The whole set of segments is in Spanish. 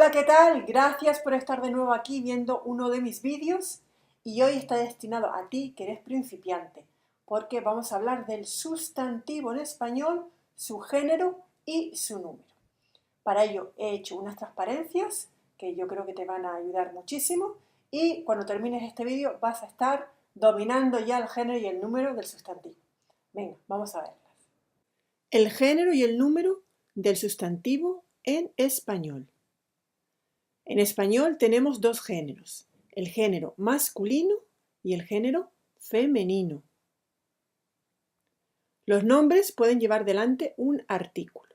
Hola, ¿qué tal? Gracias por estar de nuevo aquí viendo uno de mis vídeos y hoy está destinado a ti que eres principiante porque vamos a hablar del sustantivo en español, su género y su número. Para ello he hecho unas transparencias que yo creo que te van a ayudar muchísimo y cuando termines este vídeo vas a estar dominando ya el género y el número del sustantivo. Venga, vamos a verlas. El género y el número del sustantivo en español. En español tenemos dos géneros, el género masculino y el género femenino. Los nombres pueden llevar delante un artículo.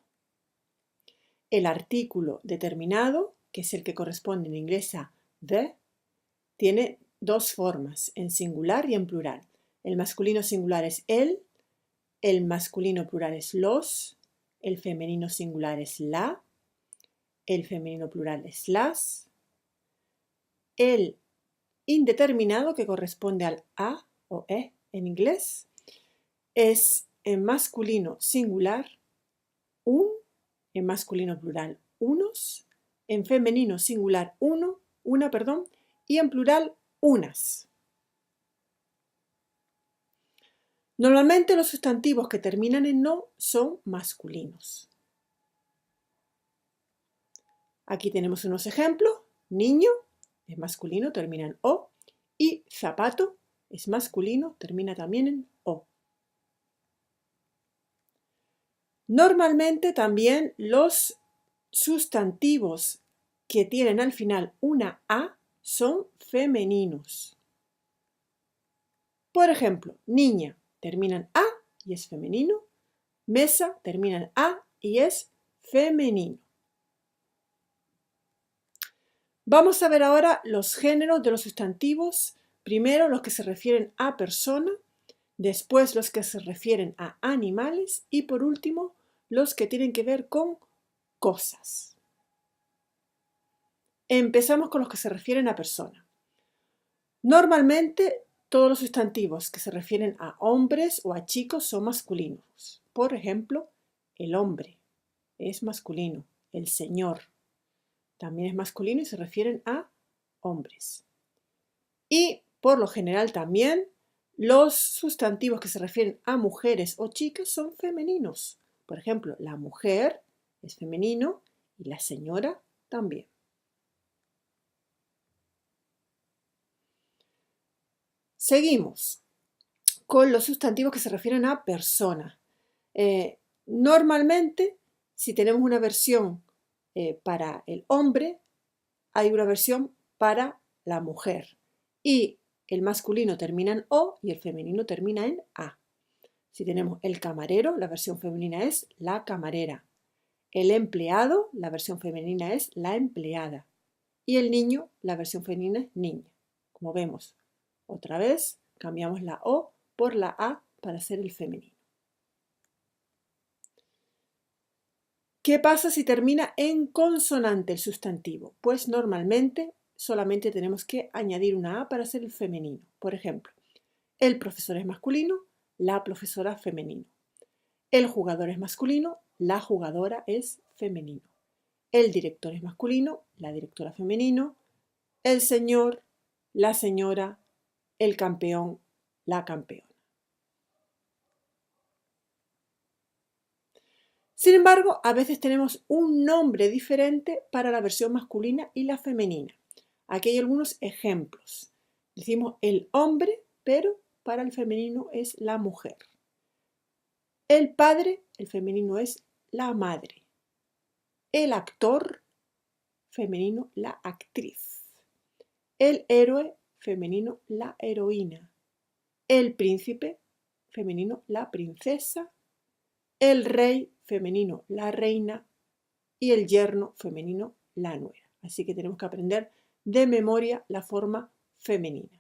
El artículo determinado, que es el que corresponde en inglés a the, tiene dos formas, en singular y en plural. El masculino singular es el masculino plural es los, el femenino singular es la, el femenino plural es las, el indeterminado, que corresponde al a o e en inglés, es en masculino singular un, en masculino plural unos, en femenino singular una, y en plural unas. Normalmente los sustantivos que terminan en no son masculinos. Aquí tenemos unos ejemplos. Niño es masculino, termina en o, y zapato es masculino, termina también en o. Normalmente también los sustantivos que tienen al final una a son femeninos. Por ejemplo, niña termina en a y es femenino, mesa termina en a y es femenino. Vamos a ver ahora los géneros de los sustantivos, primero los que se refieren a persona, después los que se refieren a animales y por último los que tienen que ver con cosas. Empezamos con los que se refieren a persona. Normalmente todos los sustantivos que se refieren a hombres o a chicos son masculinos. Por ejemplo, el hombre es masculino, el señor también es masculino y se refieren a hombres. Y por lo general también los sustantivos que se refieren a mujeres o chicas son femeninos. Por ejemplo, la mujer es femenino y la señora también. Seguimos con los sustantivos que se refieren a persona. Normalmente, si tenemos una versión para el hombre, hay una versión para la mujer. Y el masculino termina en o y el femenino termina en a. Si tenemos el camarero, la versión femenina es la camarera. El empleado, la versión femenina es la empleada. Y el niño, la versión femenina es niña. Como vemos, otra vez cambiamos la o por la a para hacer el femenino. ¿Qué pasa si termina en consonante el sustantivo? Pues normalmente solamente tenemos que añadir una a para hacer el femenino. Por ejemplo, el profesor es masculino, la profesora femenino. El jugador es masculino, la jugadora es femenino. El director es masculino, la directora femenino. El señor, la señora, el campeón, la campeona. Sin embargo, a veces tenemos un nombre diferente para la versión masculina y la femenina. Aquí hay algunos ejemplos. Decimos el hombre, pero para el femenino es la mujer. El padre, el femenino es la madre. El actor, femenino, la actriz. El héroe, femenino, la heroína. El príncipe, femenino, la princesa. El rey, femenino, la reina. Y el yerno, femenino, la nuera. Así que tenemos que aprender de memoria la forma femenina.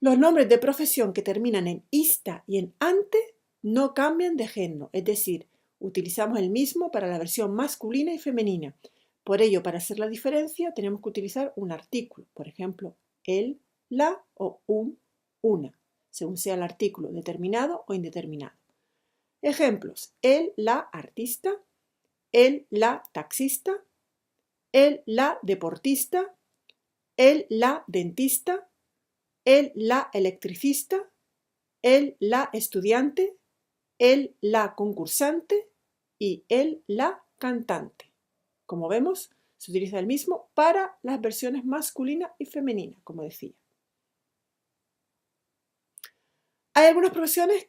Los nombres de profesión que terminan en ista y en ante no cambian de género, es decir, utilizamos el mismo para la versión masculina y femenina. Por ello, para hacer la diferencia, tenemos que utilizar un artículo, por ejemplo, el, la o un, una, según sea el artículo determinado o indeterminado. Ejemplos: el, la artista, el, la taxista, el, la deportista, el, la dentista, el, la electricista, el, la estudiante, el, la concursante y el, la cantante. Como vemos, se utiliza el mismo para las versiones masculina y femenina, como decía. Hay algunas profesiones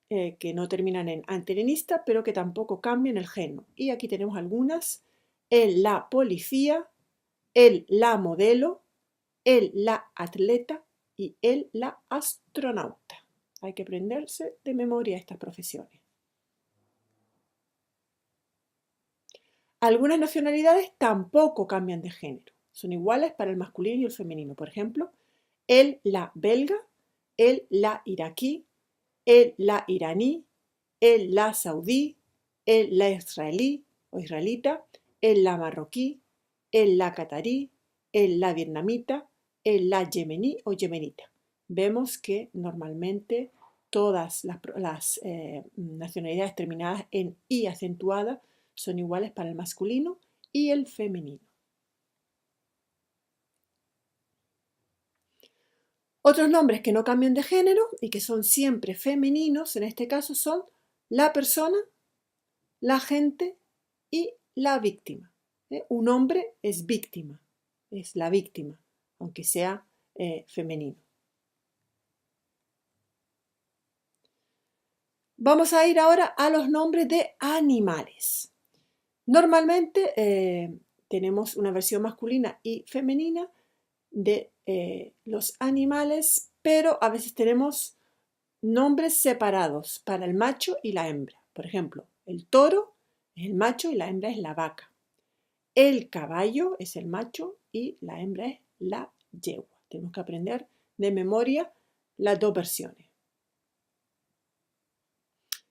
que no terminan en antenenista, pero que tampoco cambian el género. Y aquí tenemos algunas: el, la policía, el, la modelo, el, la atleta y el, la astronauta. Hay que aprenderse de memoria estas profesiones. Algunas nacionalidades tampoco cambian de género. Son iguales para el masculino y el femenino. Por ejemplo, el, la belga, el, la iraquí, el, la iraní, el, la saudí, el, la israelí o israelita, el, la marroquí, el, la catarí, el, la vietnamita, el, la yemení o yemenita. Vemos que normalmente todas las nacionalidades terminadas en i acentuada son iguales para el masculino y el femenino. Otros nombres que no cambian de género y que son siempre femeninos, en este caso, son la persona, la gente y la víctima. Un hombre es víctima, es la víctima, aunque sea femenino. Vamos a ir ahora a los nombres de animales. Normalmente tenemos una versión masculina y femenina de los animales, pero a veces tenemos nombres separados para el macho y la hembra. Por ejemplo, el toro es el macho y la hembra es la vaca. El caballo es el macho y la hembra es la yegua. Tenemos que aprender de memoria las dos versiones.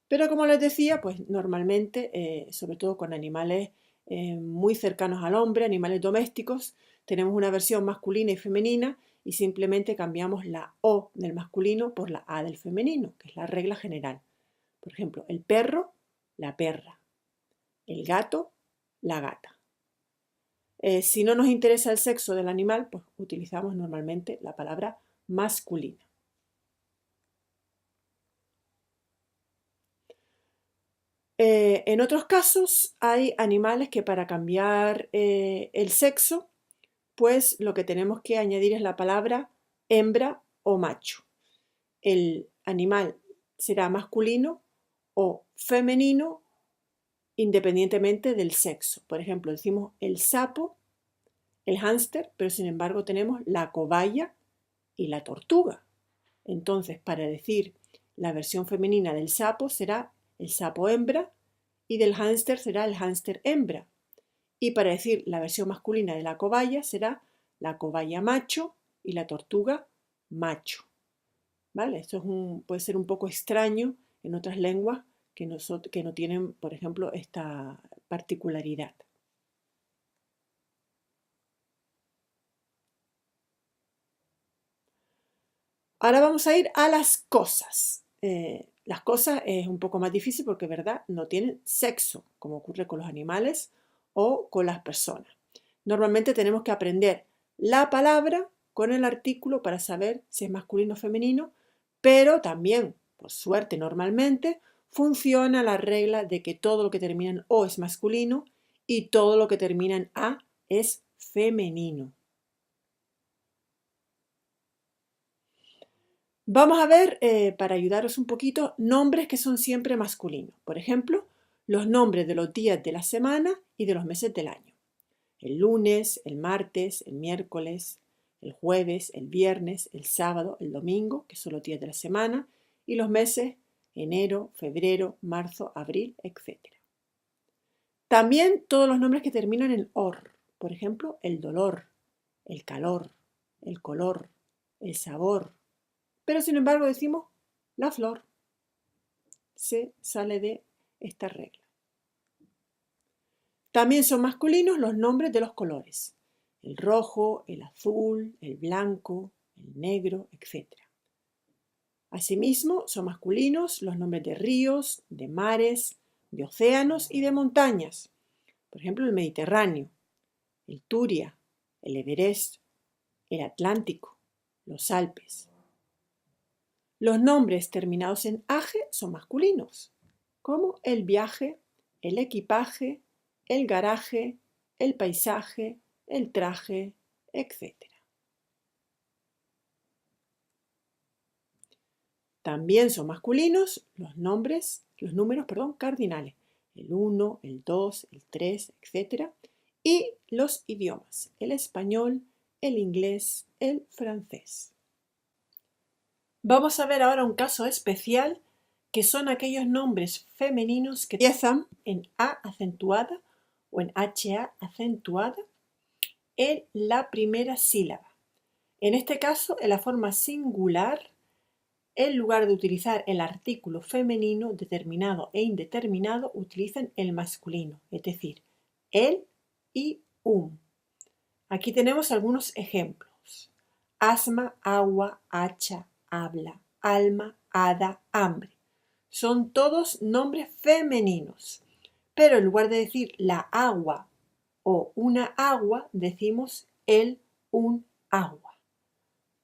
Pero como les decía, pues normalmente, sobre todo con animales muy cercanos al hombre, animales domésticos, tenemos una versión masculina y femenina y simplemente cambiamos la O del masculino por la A del femenino, que es la regla general. Por ejemplo, el perro, la perra. El gato, la gata. Si no nos interesa el sexo del animal, pues utilizamos normalmente la palabra masculina. En otros casos hay animales que para cambiar el sexo, pues lo que tenemos que añadir es la palabra hembra o macho. El animal será masculino o femenino independientemente del sexo. Por ejemplo, decimos el sapo, el hámster, pero sin embargo tenemos la cobaya y la tortuga. Entonces, para decir la versión femenina del sapo será el sapo hembra y del hámster será el hámster hembra. Y para decir la versión masculina de la cobaya será la cobaya macho y la tortuga macho. ¿Vale? Esto puede ser un poco extraño en otras lenguas que no tienen, por ejemplo, esta particularidad. Ahora vamos a ir a las cosas. Las cosas es un poco más difícil porque, ¿verdad?, no tienen sexo, como ocurre con los animales o con las personas. Normalmente tenemos que aprender la palabra con el artículo para saber si es masculino o femenino, pero también, por suerte, normalmente funciona la regla de que todo lo que termina en O es masculino y todo lo que termina en A es femenino. Vamos a ver, para ayudaros un poquito, nombres que son siempre masculinos. Por ejemplo, los nombres de los días de la semana y de los meses del año. El lunes, el martes, el miércoles, el jueves, el viernes, el sábado, el domingo, que son los días de la semana, y los meses enero, febrero, marzo, abril, etc. También todos los nombres que terminan en or. Por ejemplo, el dolor, el calor, el color, el sabor. Pero sin embargo decimos la flor. Se sale de esta regla. También son masculinos los nombres de los colores. El rojo, el azul, el blanco, el negro, etc. Asimismo, son masculinos los nombres de ríos, de mares, de océanos y de montañas. Por ejemplo, el Mediterráneo, el Turia, el Everest, el Atlántico, los Alpes. Los nombres terminados en age son masculinos, como el viaje, el equipaje, el garaje, el paisaje, el traje, etc. También son masculinos los números, cardinales, el 1, el 2, el 3, etc. Y los idiomas, el español, el inglés, el francés. Vamos a ver ahora un caso especial que son aquellos nombres femeninos que empiezan en A acentuada o en HA acentuada en la primera sílaba. En este caso, en la forma singular, en lugar de utilizar el artículo femenino determinado e indeterminado, utilizan el masculino, es decir, el y Aquí tenemos algunos ejemplos. Asma, agua, hacha, habla, alma, hada, hambre. Son todos nombres femeninos, pero en lugar de decir la agua o una agua, decimos el, un agua.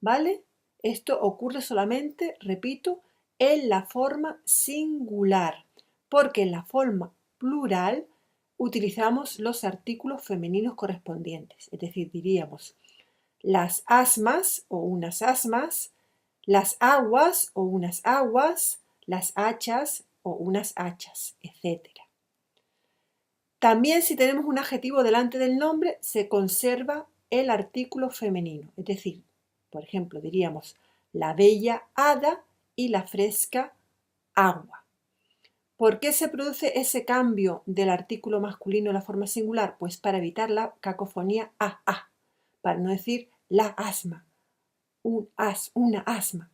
¿Vale? Esto ocurre solamente, repito, en la forma singular, porque en la forma plural utilizamos los artículos femeninos correspondientes, es decir, diríamos las asmas o unas asmas, las aguas o unas aguas, las hachas o unas hachas, etc. También si tenemos un adjetivo delante del nombre, se conserva el artículo femenino, es decir, por ejemplo, diríamos la bella hada y la fresca agua. ¿Por qué se produce ese cambio del artículo masculino en la forma singular? Pues para evitar la cacofonía a, para no decir la asma, una asma.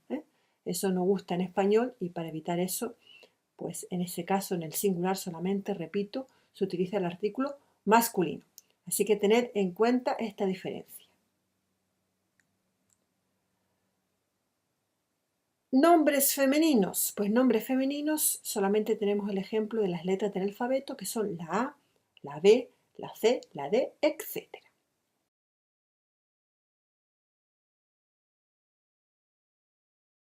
Eso no gusta en español y para evitar eso, pues en ese caso, en el singular solamente, repito, se utiliza el artículo masculino. Así que tened en cuenta esta diferencia. Nombres femeninos. Pues nombres femeninos solamente tenemos el ejemplo de las letras del alfabeto, que son la A, la B, la C, la D, etc.